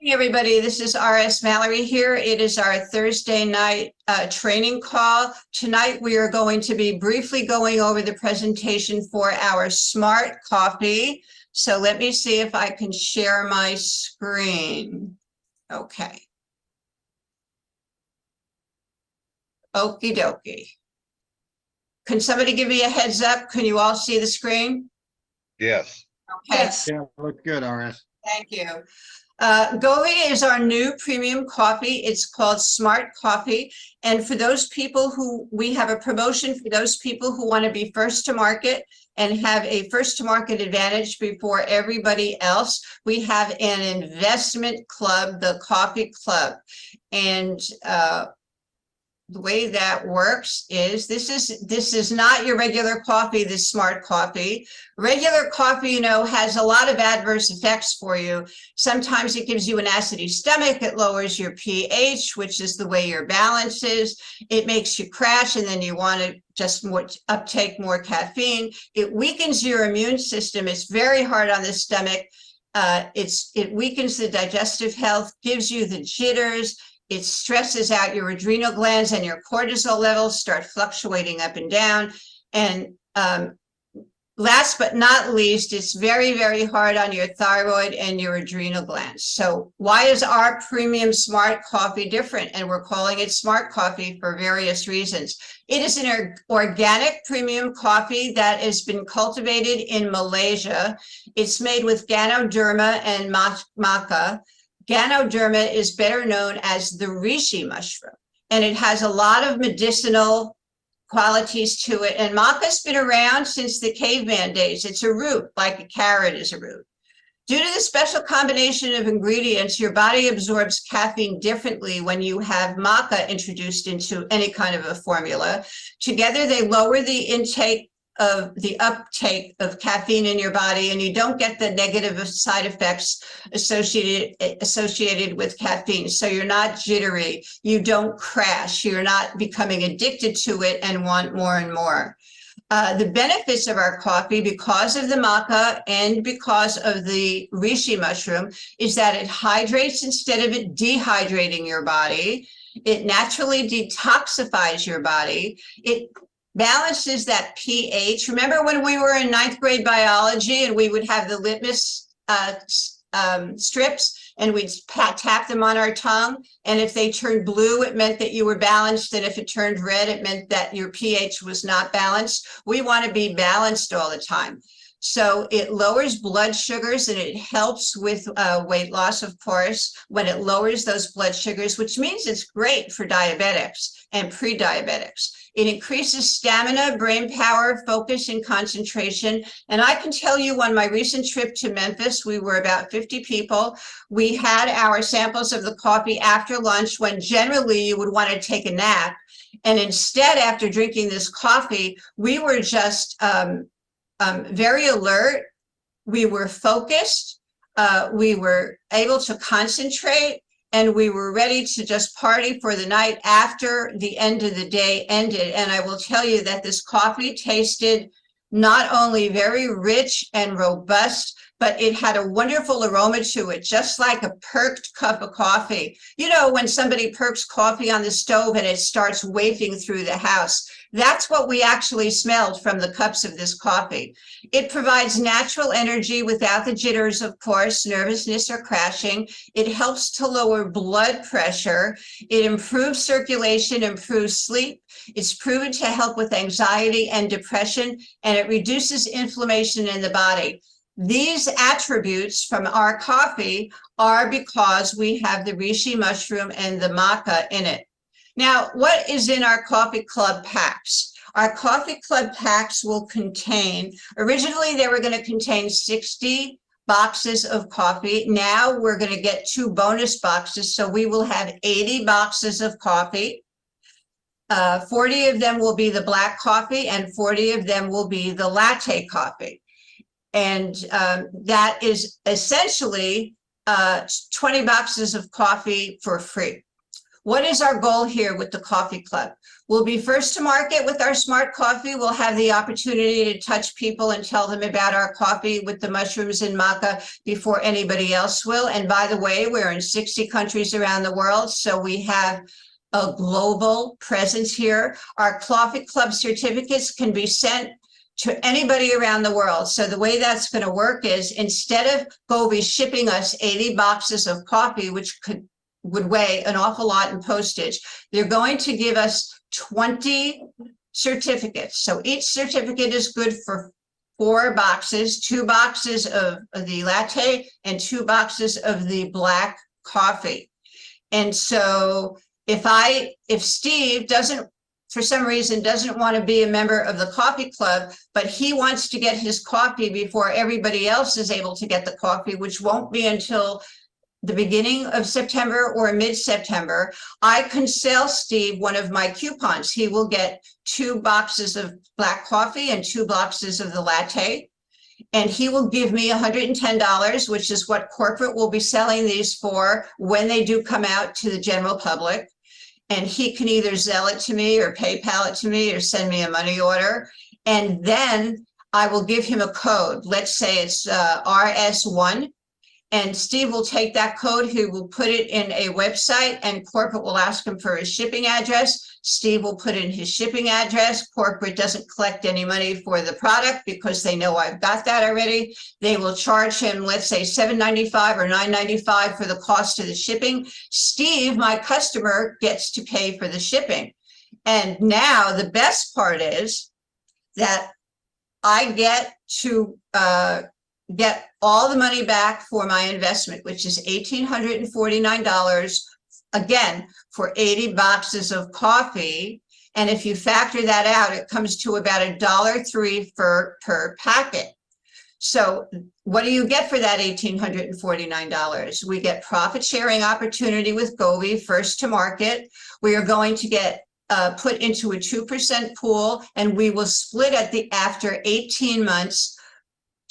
Hey everybody, this is RS Mallory here. It is our Thursday night training call. Tonight we are going to be briefly going over the presentation for our smart coffee. So let me see if I can share my screen. Okay. Okie dokie. Can somebody give me a heads up? Can you all see the screen? Yes. Okay. Yes. Yeah, look good, RS. Thank you. Govvi is our new premium coffee. It's called Smart Coffee. And for those people who, we have a promotion for those people who want to be first to market and have a first to market advantage before everybody else. We have an investment club, the Coffee Club. And the way that works is this is not your regular coffee, this smart coffee. Regular coffee, you know, has a lot of adverse effects for you. Sometimes it gives you an acidy stomach, it lowers your pH, which is the way your balance is. It makes you crash and then you want to just uptake more caffeine. It weakens your immune system. It's very hard on the stomach. It weakens the digestive health, gives you the jitters. It stresses out your adrenal glands and your cortisol levels start fluctuating up and down. And last but not least, it's very, very hard on your thyroid and your adrenal glands. So why is our premium smart coffee different? And we're calling it smart coffee for various reasons. It is an organic premium coffee that has been cultivated in Malaysia. It's made with Ganoderma and Maca. Ganoderma is better known as the Reshi mushroom, and it has a lot of medicinal qualities to it. And Maca's been around since the caveman days. It's a root, like a carrot is a root. Due to the special combination of ingredients, your body absorbs caffeine differently when you have Maca introduced into any kind of a formula. Together, they lower the uptake of caffeine in your body, and you don't get the negative side effects associated with caffeine. So you're not jittery, you don't crash, you're not becoming addicted to it and want more and more. The benefits of our coffee, because of the Maca and because of the Reshi mushroom, is that it hydrates instead of it dehydrating your body. It naturally detoxifies your body. It balances that pH. Remember when we were in 9th grade biology and we would have the litmus strips and we'd tap them on our tongue, and if they turned blue, it meant that you were balanced, and if it turned red, it meant that your pH was not balanced. We want to be balanced all the time. So it lowers blood sugars and it helps with weight loss, of course, when it lowers those blood sugars, which means it's great for diabetics and pre-diabetics. It increases stamina, brain power, focus, and concentration. And I can tell you, on my recent trip to Memphis, we were about 50 people. We had our samples of the coffee after lunch, when generally you would want to take a nap. And instead, after drinking this coffee, we were just very alert. We were focused. We were able to concentrate. And we were ready to just party for the night after the end of the day ended. And I will tell you that this coffee tasted not only very rich and robust, but it had a wonderful aroma to it, just like a perked cup of coffee. You know, when somebody perks coffee on the stove and it starts wafting through the house, that's what we actually smelled from the cups of this coffee. It provides natural energy without the jitters, of course, nervousness or crashing. It helps to lower blood pressure. It improves circulation, improves sleep. It's proven to help with anxiety and depression, and it reduces inflammation in the body. These attributes from our coffee are because we have the Reshi mushroom and the Maca in it. Now, what is in our Coffee Club packs? Our Coffee Club packs will contain, originally they were going to contain 60 boxes of coffee. Now we're going to get 2 bonus boxes, so we will have 80 boxes of coffee. 40 of them will be the black coffee and 40 of them will be the latte coffee. And that is essentially 20 boxes of coffee for free. What is our goal here with the coffee club? We'll be first to market with our smart coffee. We'll have the opportunity to touch people and tell them about our coffee with the mushrooms and maca before anybody else will. And by the way, we're in 60 countries around the world, so we have a global presence here. Our coffee club certificates can be sent to anybody around the world. So the way that's going to work is, instead of Govvi shipping us 80 boxes of coffee, which would weigh an awful lot in postage, they're going to give us 20 certificates. So each certificate is good for 4 boxes, 2 boxes of the latte and 2 boxes of the black coffee. And so if Steve doesn't, for some reason, doesn't want to be a member of the coffee club, but he wants to get his coffee before everybody else is able to get the coffee, which won't be until the beginning of September or mid-September, I can sell Steve one of my coupons. He will get 2 boxes of black coffee and 2 boxes of the latte. And he will give me $110, which is what corporate will be selling these for when they do come out to the general public. And he can either Zelle it to me or PayPal it to me or send me a money order. And then I will give him a code. Let's say it's RS1. And Steve will take that code, he will put it in a website, and corporate will ask him for his shipping address. Steve will put in his shipping address. Corporate doesn't collect any money for the product because they know I've got that already. They will charge him, let's say $7.95 or $9.95 for the cost of the shipping. Steve, my customer, gets to pay for the shipping. And now the best part is that I get to get all the money back for my investment, which is $1,849, again, for 80 boxes of coffee. And if you factor that out, it comes to about $1.03 per packet. So what do you get for that $1,849? We get profit sharing opportunity with Govvi, first to market. We are going to get put into a 2% pool, and we will split after 18 months,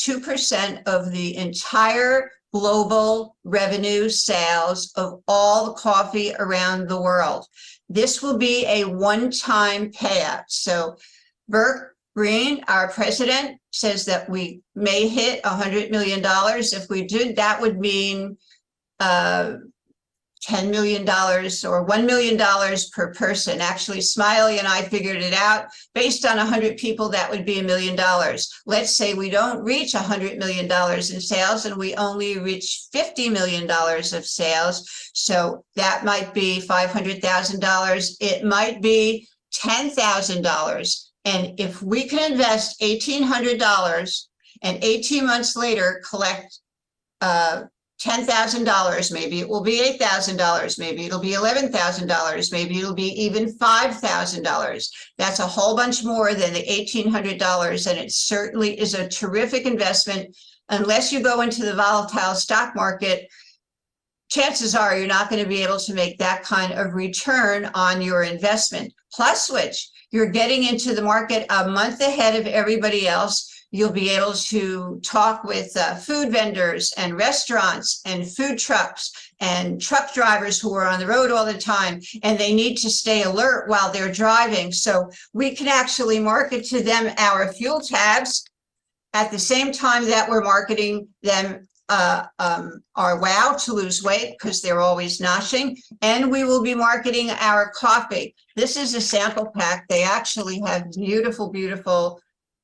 2% of the entire global revenue sales of all the coffee around the world. This will be a one-time payout. So Burke Green, our president, says that we may hit $100 million. If we did, that would mean $10 million or $1 million per person. Actually, Smiley and I figured it out. Based on 100 people, that would be $1 million. Let's say we don't reach $100 million in sales and we only reach $50 million of sales. So that might be $500,000. It might be $10,000. And if we can invest $1,800 and 18 months later collect $10,000, maybe it will be $8,000, maybe it'll be $11,000, maybe it'll be even $5,000. That's a whole bunch more than the $1,800, and it certainly is a terrific investment. Unless you go into the volatile stock market, chances are you're not going to be able to make that kind of return on your investment. Plus which, you're getting into the market a month ahead of everybody else. You'll be able to talk with food vendors and restaurants and food trucks and truck drivers who are on the road all the time, and they need to stay alert while they're driving. So we can actually market to them our fuel tabs at the same time that we're marketing them our wow to lose weight, because they're always noshing, and we will be marketing our coffee. This is a sample pack. They actually have beautiful, beautiful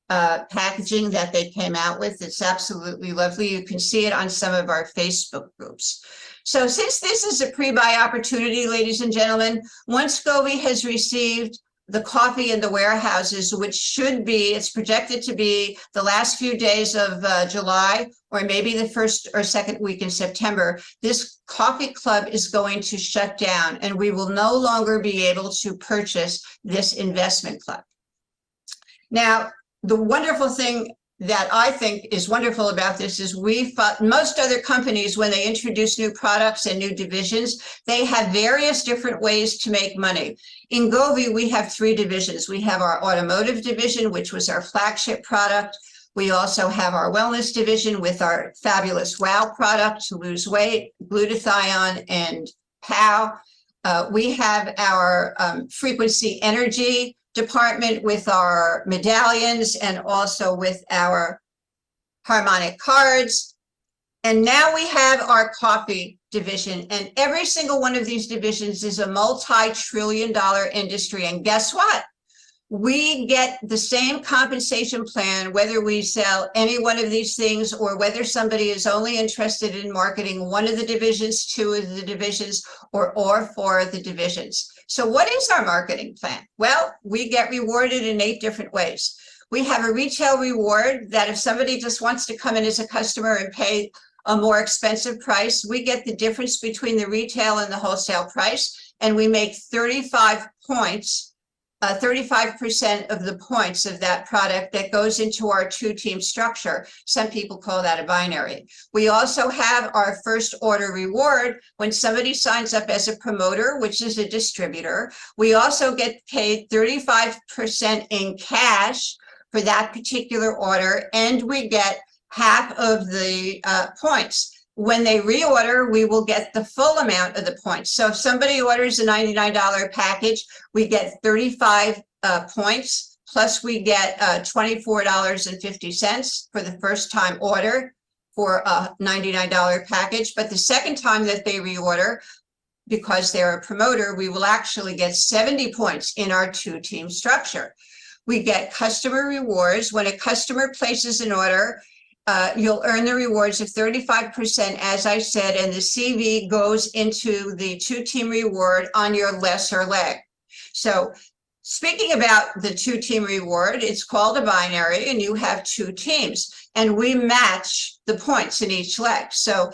packaging that they came out with. It's absolutely lovely. You can see it on some of our Facebook groups. So since this is a pre-buy opportunity, ladies and gentlemen, once Govvi has received the coffee in the warehouses, which should be, it's projected to be the last few days of July, or maybe the first or second week in September, this coffee club is going to shut down, and we will no longer be able to purchase this investment club. Now, the wonderful thing that I think is wonderful about this is most other companies, when they introduce new products and new divisions, they have various different ways to make money. In Govvi, we have 3 divisions. We have our automotive division, which was our flagship product. We also have our wellness division with our fabulous WOW product to lose weight, glutathione and POW. We have our frequency energy department with our medallions and also with our harmonic cards. And now we have our coffee division, and every single one of these divisions is a multi-trillion-dollar industry. And guess what? We get the same compensation plan, whether we sell any one of these things or whether somebody is only interested in marketing one of the divisions, two of the divisions, or all four of the divisions. So what is our marketing plan? Well, we get rewarded in 8 different ways. We have a retail reward that if somebody just wants to come in as a customer and pay a more expensive price, we get the difference between the retail and the wholesale price, and we make 35 points. 35% of the points of that product that goes into our 2-team structure. Some people call that a binary. We also have our first order reward when somebody signs up as a promoter, which is a distributor. We also get paid 35% in cash for that particular order, and we get half of the points. When they reorder, we will get the full amount of the points. So if somebody orders a $99 package, we get 35 points, plus we get $24.50 for the first time order for a $99 package. But the second time that they reorder, because they're a promoter, we will actually get 70 points in our 2-team structure. We get customer rewards. When a customer places an order, you'll earn the rewards of 35%, as I said, and the CV goes into the 2-team reward on your lesser leg. So speaking about the 2-team reward, it's called a binary, and you have 2 teams, and we match the points in each leg. So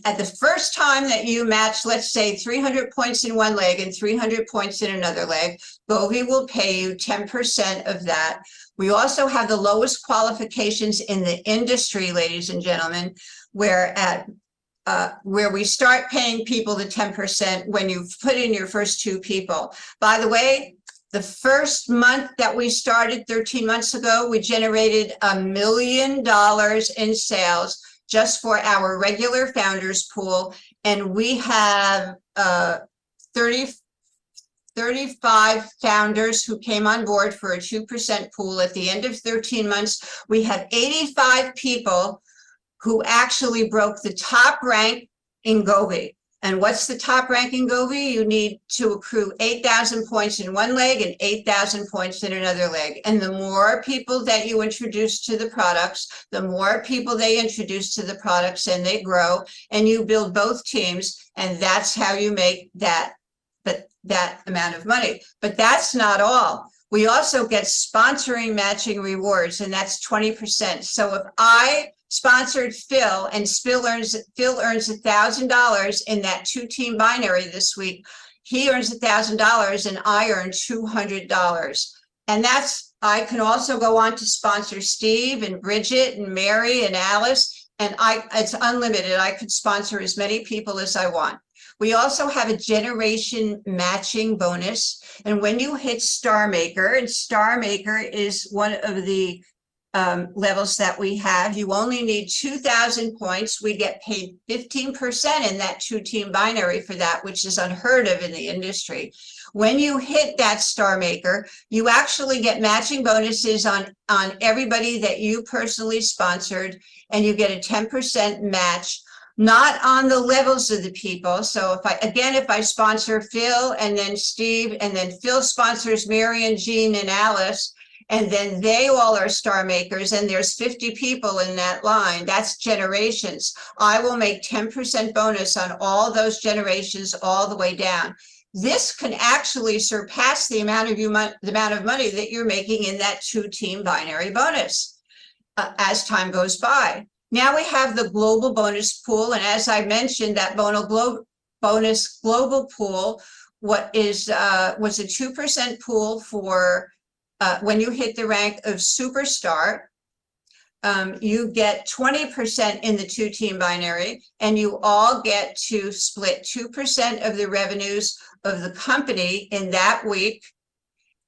at the first time that you match, let's say 300 points in one leg and 300 points in another leg, Govvi will pay you 10% of that. We also have the lowest qualifications in the industry, ladies and gentlemen, where we start paying people the 10% when you put in your first 2 people. By the way, the first month that we started 13 months ago, we generated $1 million in sales just for our regular founders pool. And we have 35 founders who came on board for a 2% pool. At the end of 13 months, we have 85 people who actually broke the top rank in Govvi. And what's the top rank in Govvi? You need to accrue 8,000 points in one leg and 8,000 points in another leg. And the more people that you introduce to the products, the more people they introduce to the products, and they grow, and you build both teams, and that's how you make that amount of money. But that's not all. We also get sponsoring matching rewards, and that's 20%. So if I sponsored Phil and Phil earns $1,000 in that 2-team binary this week, he earns $1,000 and I earn $200. And I can also go on to sponsor Steve and Bridget and Mary and Alice, and it's unlimited. I could sponsor as many people as I want. We also have a generation matching bonus. And when you hit Star Maker, and Star Maker is one of the levels that we have, you only need 2,000 points. We get paid 15% in that 2-team binary for that, which is unheard of in the industry. When you hit that Star Maker, you actually get matching bonuses on everybody that you personally sponsored, and you get a 10% match, not on the levels of the people. So if I sponsor Phil and then Steve, and then Phil sponsors Mary and Jean and Alice, and then they all are Star Makers, and there's 50 people in that line, that's generations. I will make 10% bonus on all those generations all the way down. This can actually surpass the amount of money that you're making in that 2-team binary bonus as time goes by. Now we have the global bonus pool, and as I mentioned, that bonus global pool was a 2% pool for when you hit the rank of superstar. You get 20% in the 2-team binary, and you all get to split 2% of the revenues of the company in that week.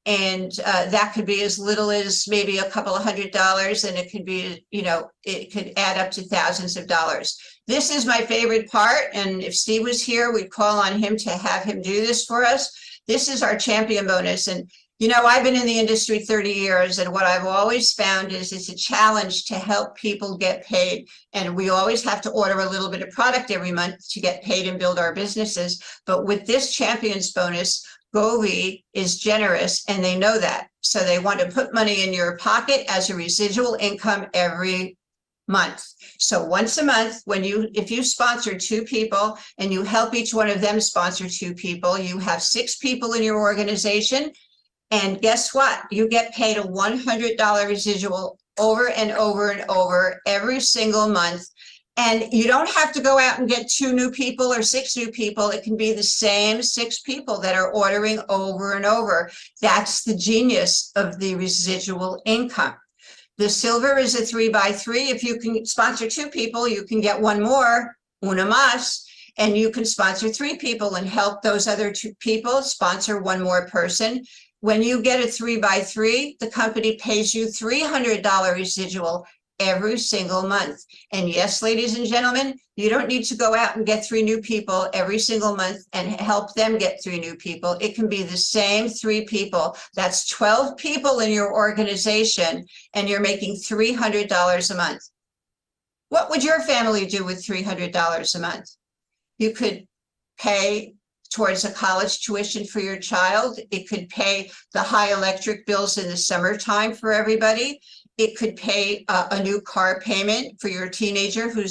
And that could be as little as maybe a couple of $100, and it could be, it could add up to thousands of dollars. This is my favorite part. And if Steve was here, we'd call on him to have him do this for us. This is our champion bonus. And, you know, I've been in the industry 30 years, and what I've always found is it's a challenge to help people get paid. And we always have to order a little bit of product every month to get paid and build our businesses. But with this champions bonus, Govvi is generous, and they know that. So they want to put money in your pocket as a residual income every month. So once a month, if you sponsor 2 people and you help each one of them sponsor 2 people, you have 6 people in your organization. And guess what? You get paid a $100 residual over and over and over every single month. And you don't have to go out and get 2 new people or 6 new people. It can be the same 6 people that are ordering over and over. That's the genius of the residual income. The silver is a 3x3. If you can sponsor 2 people, you can get 1 more, una más, and you can sponsor 3 people and help those other 2 people sponsor 1 more person. When you get a 3x3, the company pays you $300 residual every single month. And yes, ladies and gentlemen, you don't need to go out and get 3 new people every single month and help them get 3 new people. It can be the same 3 people. That's 12 people in your organization, and you're making $300 a month. What would your family do with $300 a month? You could pay towards a college tuition for your child. It could pay the high electric bills in the summertime for everybody. It could pay a new car payment for your teenager who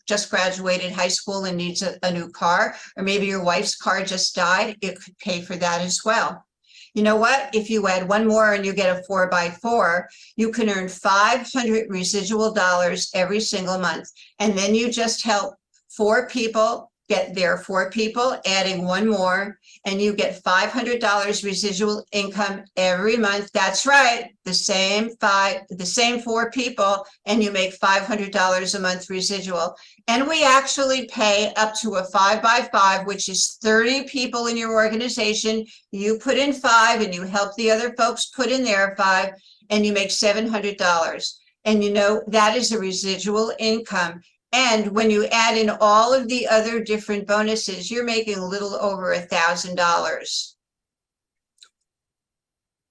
just graduated high school and needs a new car, or maybe your wife's car just died. It could pay for that as well. You know what? If you add 1 more and you get a 4x4, you can earn $500 residual dollars every single month. And then you just help 4 people get their 4 people, adding 1 more, and you get $500 residual income every month. That's right, the same 4 people, and you make $500 a month residual. And we actually pay up to a 5x5, which is 30 people in your organization. You put in 5 and you help the other folks put in their 5, and you make $700. And you know, that is a residual income. And when you add in all of the other different bonuses, you're making a little over $1,000.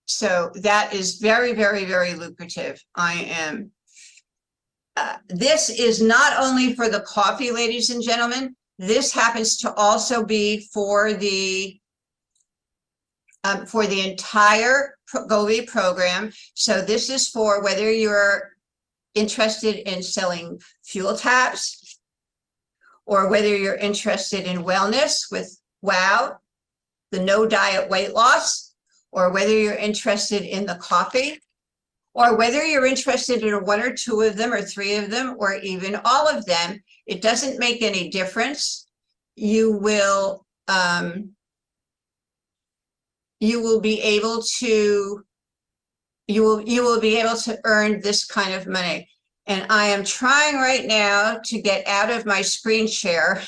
So that is very, very, very lucrative. This is not only for the coffee, ladies and gentlemen. This happens to also be for the entire Govvi program. So this is for whether you're interested in selling fuel taps, or whether you're interested in wellness with WOW, the no diet weight loss, or whether you're interested in the coffee, or whether you're interested in 1 or 2 of them or 3 of them, or even all of them. It doesn't make any difference. You will be able to earn this kind of money. And I am trying right now to get out of my screen share.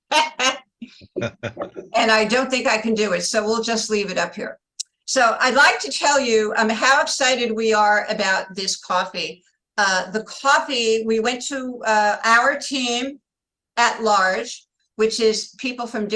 And I don't think I can do it. So we'll just leave it up here. So I'd like to tell you how excited we are about this coffee. The coffee, we went to our team at large, which is people from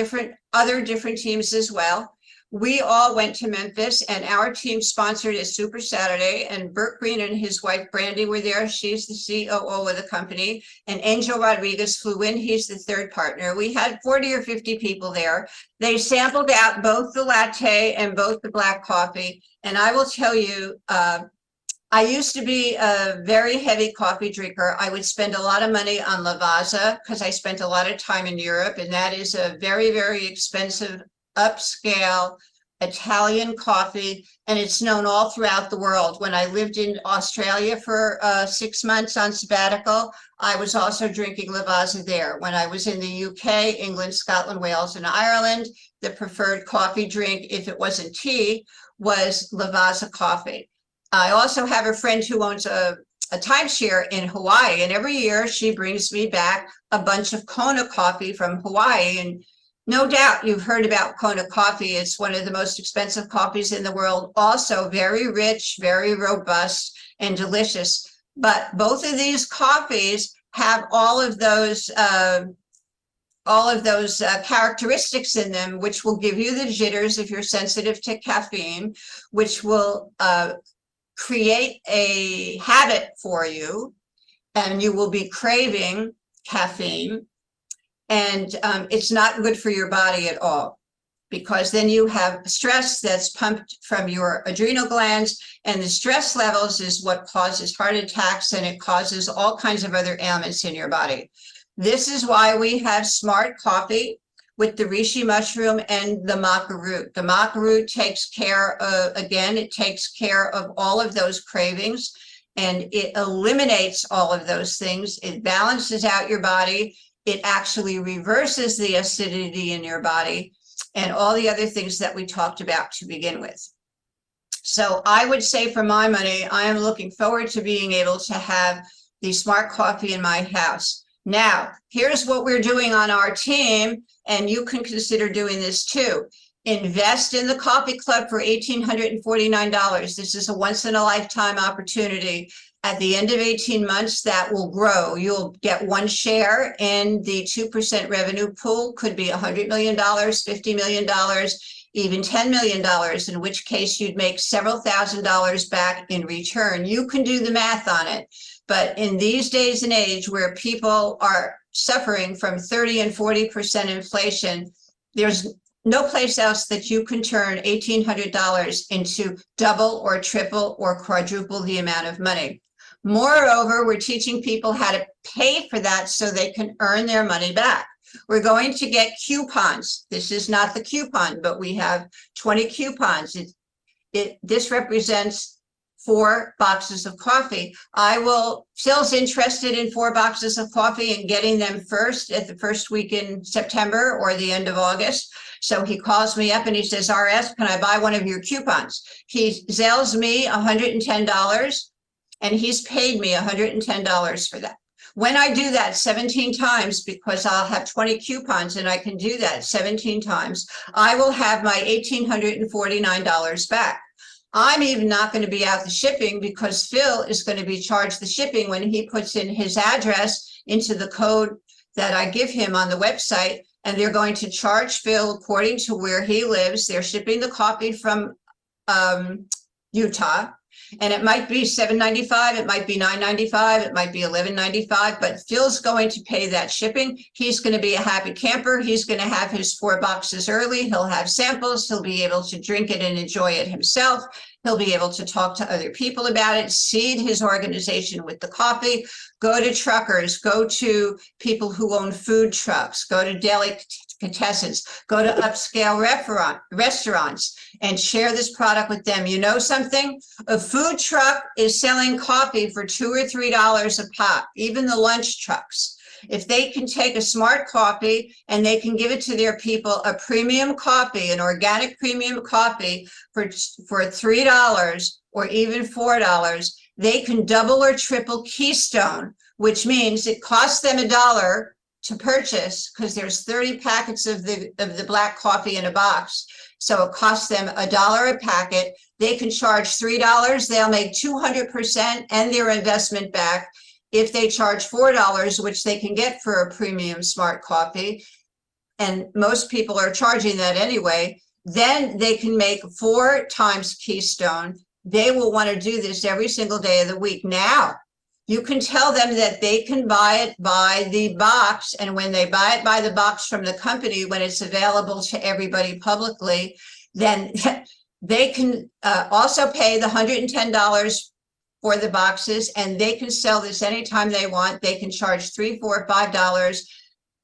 other different teams as well. We all went to Memphis, and our team sponsored a Super Saturday, and Bert Green and his wife Brandy were there. She's the COO of the company, and Angel Rodriguez flew in. He's the 3rd partner. We had 40 or 50 people there. They sampled out both the latte and both the black coffee. And I will tell you, I used to be a very heavy coffee drinker. I would spend a lot of money on Lavazza because I spent a lot of time in Europe, and that is a very, very expensive upscale Italian coffee, and it's known all throughout the world. When I lived in Australia for 6 months on sabbatical, I was also drinking Lavazza there. When I was in the UK, England, Scotland, Wales, and Ireland, the preferred coffee drink, if it wasn't tea, was Lavazza coffee. I also have a friend who owns a timeshare in Hawaii, and every year she brings me back a bunch of Kona coffee from Hawaii. And no doubt you've heard about Kona coffee. It's one of the most expensive coffees in the world. Also very rich, very robust, and delicious. But both of these coffees have all of those characteristics in them, which will give you the jitters if you're sensitive to caffeine, which will create a habit for you, and you will be craving caffeine. And it's not good for your body at all, because then you have stress that's pumped from your adrenal glands, and the stress levels is what causes heart attacks, and it causes all kinds of other ailments in your body. This is why we have smart coffee with the reishi mushroom and the maca root. The maca root takes care of, again, it takes care of all of those cravings, and it eliminates all of those things. It balances out your body. It actually reverses the acidity in your body and all the other things that we talked about to begin with. So I would say, for my money, I am looking forward to being able to have the smart coffee in my house. Now, here's what we're doing on our team, and you can consider doing this too. Invest in the coffee club for $1,849. This is a once-in-a-lifetime opportunity. At the end of 18 months, that will grow. You'll get one share in the 2% revenue pool. Could be $100 million, $50 million, even $10 million, in which case you'd make several $1,000s back in return. You can do the math on it. But in these days and age where people are suffering from 30 and 40% inflation, there's no place else that you can turn $1,800 into double or triple or quadruple the amount of money. Moreover, we're teaching people how to pay for that so they can earn their money back. We're going to get coupons. This is not the coupon, but we have 20 coupons. This represents 4 boxes of coffee. Phil's interested in 4 boxes of coffee and getting them first at the first week in September or the end of August. So he calls me up and he says, RS, can I buy one of your coupons? He Zelles me $110 and he's paid me $110 for that. When I do that 17 times, because I'll have 20 coupons and I can do that 17 times, I will have my $1,849 back. I'm even not going to be out the shipping, because Phil is going to be charged the shipping when he puts in his address into the code that I give him on the website, and they're going to charge Phil according to where he lives. They're shipping the coffee from Utah, and it might be $7.95, it might be $9.95, it might be $11.95, but Phil's going to pay that shipping. He's going to be a happy camper. He's going to have his 4 boxes early. He'll have samples. He'll be able to drink it and enjoy it himself. He'll be able to talk to other people about it, seed his organization with the coffee, go to truckers, go to people who own food trucks, go to delicatessens, go to upscale restaurants, and share this product with them. You know something? A food truck is selling coffee for $2 or $3 a pop, even the lunch trucks. If they can take a smart coffee and they can give it to their people, a premium coffee, an organic premium coffee for $3 or even $4, they can double or triple Keystone, which means it costs them $1 to purchase, because there's 30 packets of the black coffee in a box. So it costs them $1 a packet. They can charge $3. They'll make 200% and their investment back. If they charge $4, which they can get for a premium smart coffee, and most people are charging that anyway, then they can make 4 times Keystone. They will want to do this every single day of the week. Now, you can tell them that they can buy it by the box, and when they buy it by the box from the company, when it's available to everybody publicly, then they can also pay the $110 for the boxes, and they can sell this anytime they want. They can charge $3, $4, $5,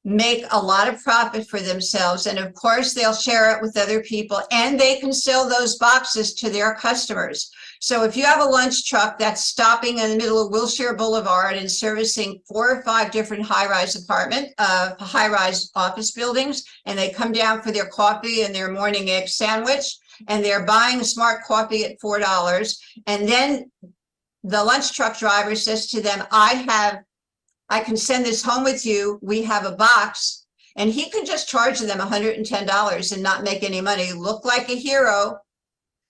make a lot of profit for themselves, and of course they'll share it with other people, and they can sell those boxes to their customers. So if you have a lunch truck that's stopping in the middle of Wilshire Boulevard and servicing 4 or 5 different high-rise office buildings, and they come down for their coffee and their morning egg sandwich, and they're buying a smart coffee at $4, and then the lunch truck driver says to them, I can send this home with you. We have a box, and he can just charge them $110 and not make any money, look like a hero,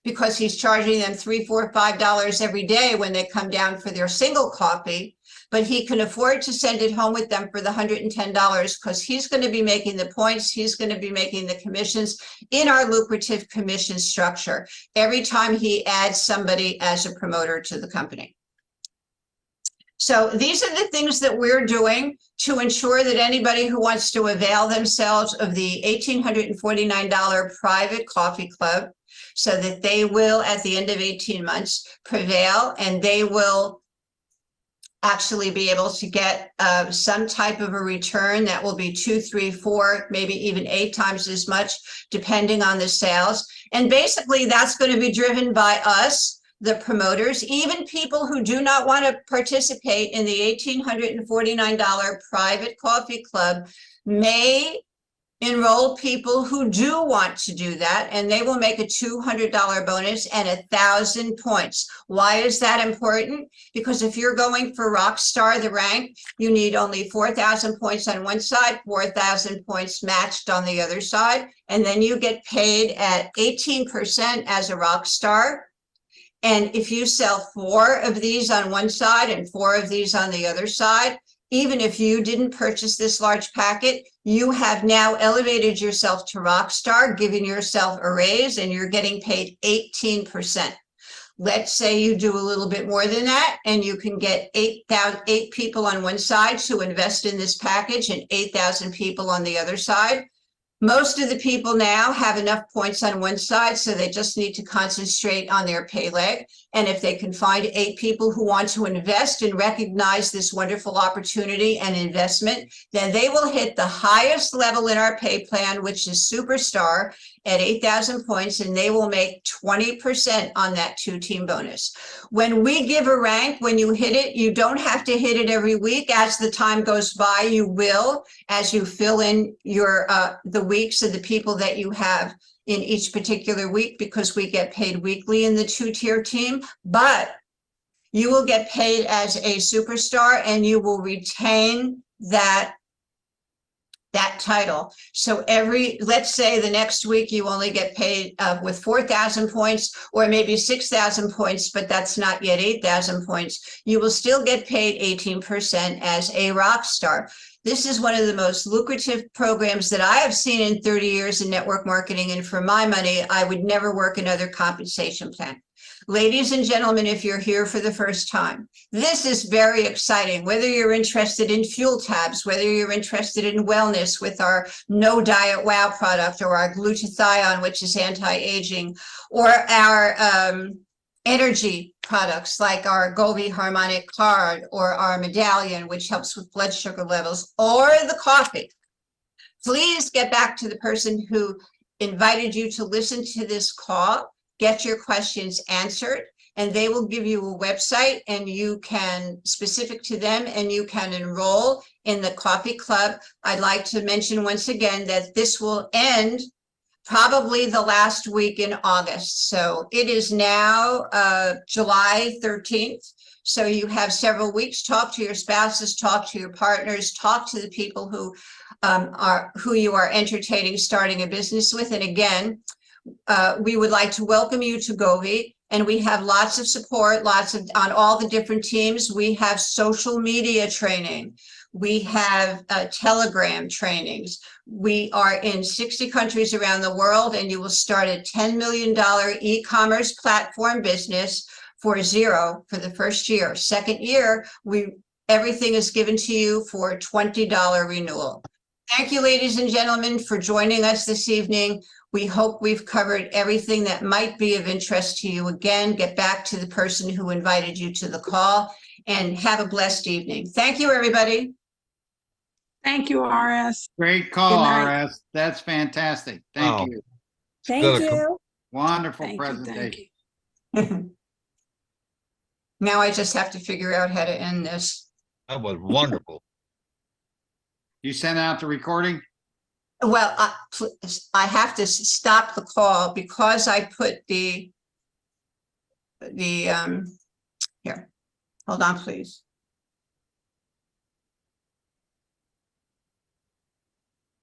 because he's charging them $3, $4, $5 every day when they come down for their single coffee. but he can afford to send it home with them for the $110 because he's going to be making the points. He's going to be making the commissions in our lucrative commission structure every time he adds somebody as a promoter to the company. So these are the things that we're doing to ensure that anybody who wants to avail themselves of the $1,849 private coffee club, so that they will, at the end of 18 months, prevail, and they will actually be able to get some type of a return that will be 2, 3, 4, maybe even 8 times as much, depending on the sales. And basically, that's going to be driven by us, the promoters. Even people who do not want to participate in the $1,849 private coffee club may enroll people who do want to do that, and they will make a $200 bonus and 1,000 points. Why is that important? Because if you're going for Rockstar, the rank, you need only 4,000 points on one side, 4,000 points matched on the other side, and then you get paid at 18% as a Rockstar. And if you sell 4 of these on one side and 4 of these on the other side, even if you didn't purchase this large packet, you have now elevated yourself to Rockstar, giving yourself a raise, and you're getting paid 18%. Let's say you do a little bit more than that, and you can get 8 people on one side to invest in this package and 8,000 people on the other side. Most of the people now have enough points on one side, so they just need to concentrate on their pay leg. And if they can find 8 people who want to invest and recognize this wonderful opportunity and investment, then they will hit the highest level in our pay plan, which is Superstar, at 8,000 points, and they will make 20% on that 2-team bonus. When we give a rank, when you hit it, you don't have to hit it every week. As the time goes by, you will, as you fill in your the weeks of the people that you have in each particular week, because we get paid weekly in the 2-tier team. But you will get paid as a Superstar, and you will retain that title. So let's say the next week you only get paid with 4,000 points, or maybe 6,000 points, but that's not yet 8,000 points. You will still get paid 18% as a Rockstar. This is one of the most lucrative programs that I have seen in 30 years in network marketing. And for my money, I would never work another compensation plan. Ladies and gentlemen, if you're here for the first time, this is very exciting. Whether you're interested in fuel tabs, whether you're interested in wellness with our No Diet Wow product, or our glutathione, which is anti-aging, or our energy products like our Govvi Harmonic Card, or our Medallion, which helps with blood sugar levels, or the coffee, please get back to the person who invited you to listen to this call. Get your questions answered, and they will give you a website, and you can, specific to them, and you can enroll in the coffee club. I'd like to mention once again that this will end probably the last week in August. So it is now July 13th. So you have several weeks. Talk to your spouses, talk to your partners, talk to the people who you are entertaining starting a business with. And again, we would like to welcome you to Govvi, and we have lots of support, on all the different teams. We have social media training. We have Telegram trainings. We are in 60 countries around the world, and you will start a $10 million e-commerce platform business for $0 for the first year. Second year, everything is given to you for a $20 renewal. Thank you, ladies and gentlemen, for joining us this evening. We hope we've covered everything that might be of interest to you. Again, get back to the person who invited you to the call, and have a blessed evening. Thank you, everybody. Thank you, RS. Great call, RS. That's fantastic. Thank you. Thank you. Wonderful presentation. Thank you. Now I just have to figure out how to end this. That was wonderful. You sent out the recording? Well, I have to stop the call because I put the here. Hold on, please.